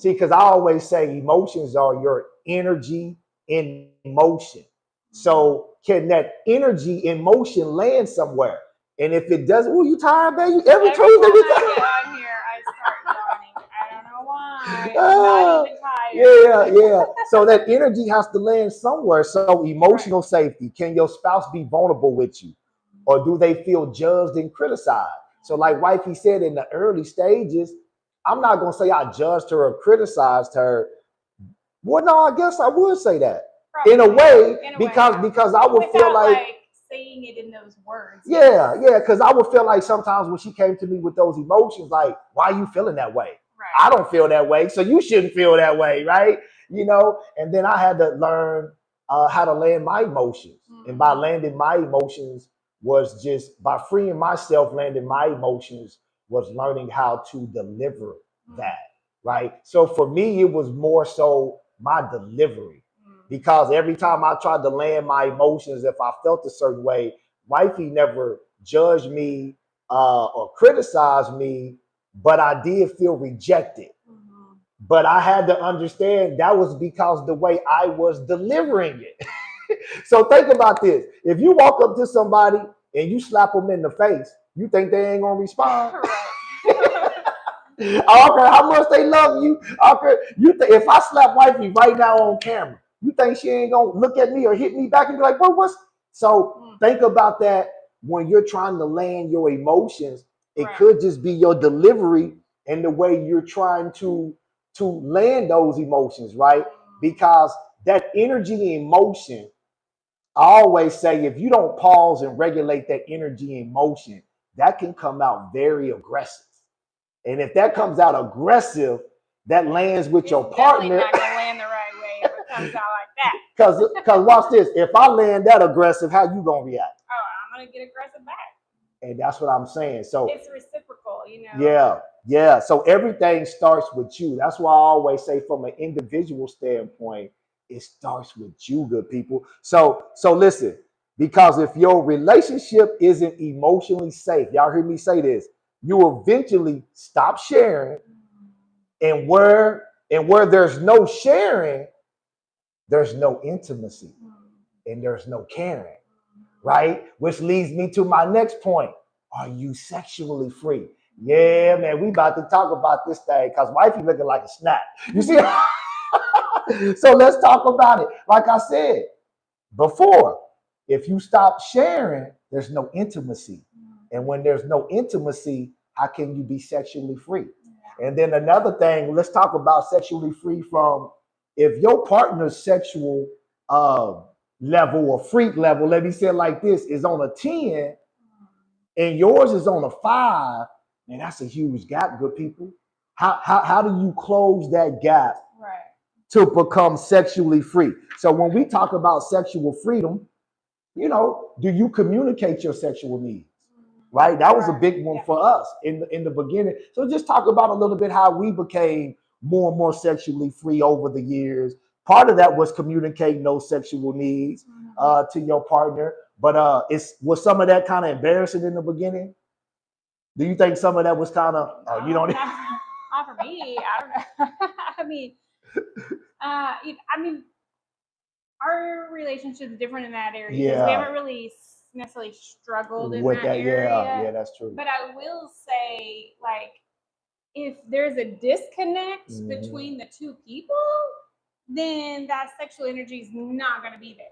See, because I always say emotions are your energy in motion. So can that energy in motion land somewhere? And if it doesn't, oh, you tired, baby? Every Every Tuesday time you I get on here, I start yawning. I don't know why. I'm not even tired. yeah. So that energy has to land somewhere. So Right. emotional safety. Can your spouse be vulnerable with you? Or do they feel judged and criticized? So like Wifey said in the early stages, I'm not gonna say I judged her or criticized her. Well, no, I guess I would say that in a Probably. way In a way, because yeah. because I would feel Without like like saying it in those words. Yes. yeah, because I would feel like sometimes when she came to me with those emotions, like, why are you feeling that way? I Right. don't feel that way, so you shouldn't feel that way, right? And then I had to learn how to land my emotions. And by Mm-hmm. landing my emotions was just by freeing myself, landing my emotions was learning how to deliver that, right? So for me, it was more so my delivery Mm-hmm. because every time I tried to land my emotions, if I felt a certain way, Wifey never judged me or criticized me, but I did feel rejected. Mm-hmm. But I had to understand that was because the way I was delivering it. So think about this. If you walk up to somebody and you slap them in the face, you think they ain't gonna respond? Right. I don't care how much they love you. I don't care. If I slap Wifey right now on camera, you think she ain't gonna look at me or hit me back and be like, "What? What's?" So think about that when you're trying to land your emotions. It Right. could just be your delivery and the way you're trying to land those emotions, right? Because that energy and emotion, I always say, if you don't pause and regulate that energy and emotion, that can come out very aggressive. And if that comes out aggressive, that lands with It's your definitely partner. not gonna land the right way if it comes out like that. Because watch this. If I land that aggressive, how you gonna react? Oh, I'm gonna get aggressive back. And that's what I'm saying. So It's reciprocal, you know. yeah. So everything starts with you. That's why I always say, from an individual standpoint, it starts with you, good people. So listen, because if your relationship isn't emotionally safe, y'all hear me say this, you will eventually stop sharing, and where there's no sharing, there's no intimacy and there's no caring, right? Which leads me to my next point. Are you sexually free? Yeah, man, we about to talk about this thing because Wifey looking like a snack. You see? So let's talk about it. Like I said before, if you stop sharing, there's no intimacy. And when there's no intimacy, how can you be sexually free? And then another thing, let's talk about sexually free from, if your partner's sexual uh, level or freak level, let me say it like this, is on a 10 and yours is on a 5, man, that's a huge gap, good people. How do you close that gap Right. to become sexually free? So when we talk about sexual freedom, do you communicate your sexual needs? Right? That was a big one for us in the beginning. So just talk about a little bit how we became more and more sexually free over the years. Part of that was communicating those sexual needs to your partner. But was some of that kind of embarrassing in the beginning? Do you think some of that was kind of you don't? Not for me. I don't know. I mean, I mean, our relationship's different in that area because we haven't really necessarily struggled in With that that, area. yeah, that's true. But I will say, like, if there's a disconnect between the two people, then that sexual energy is not going to be there.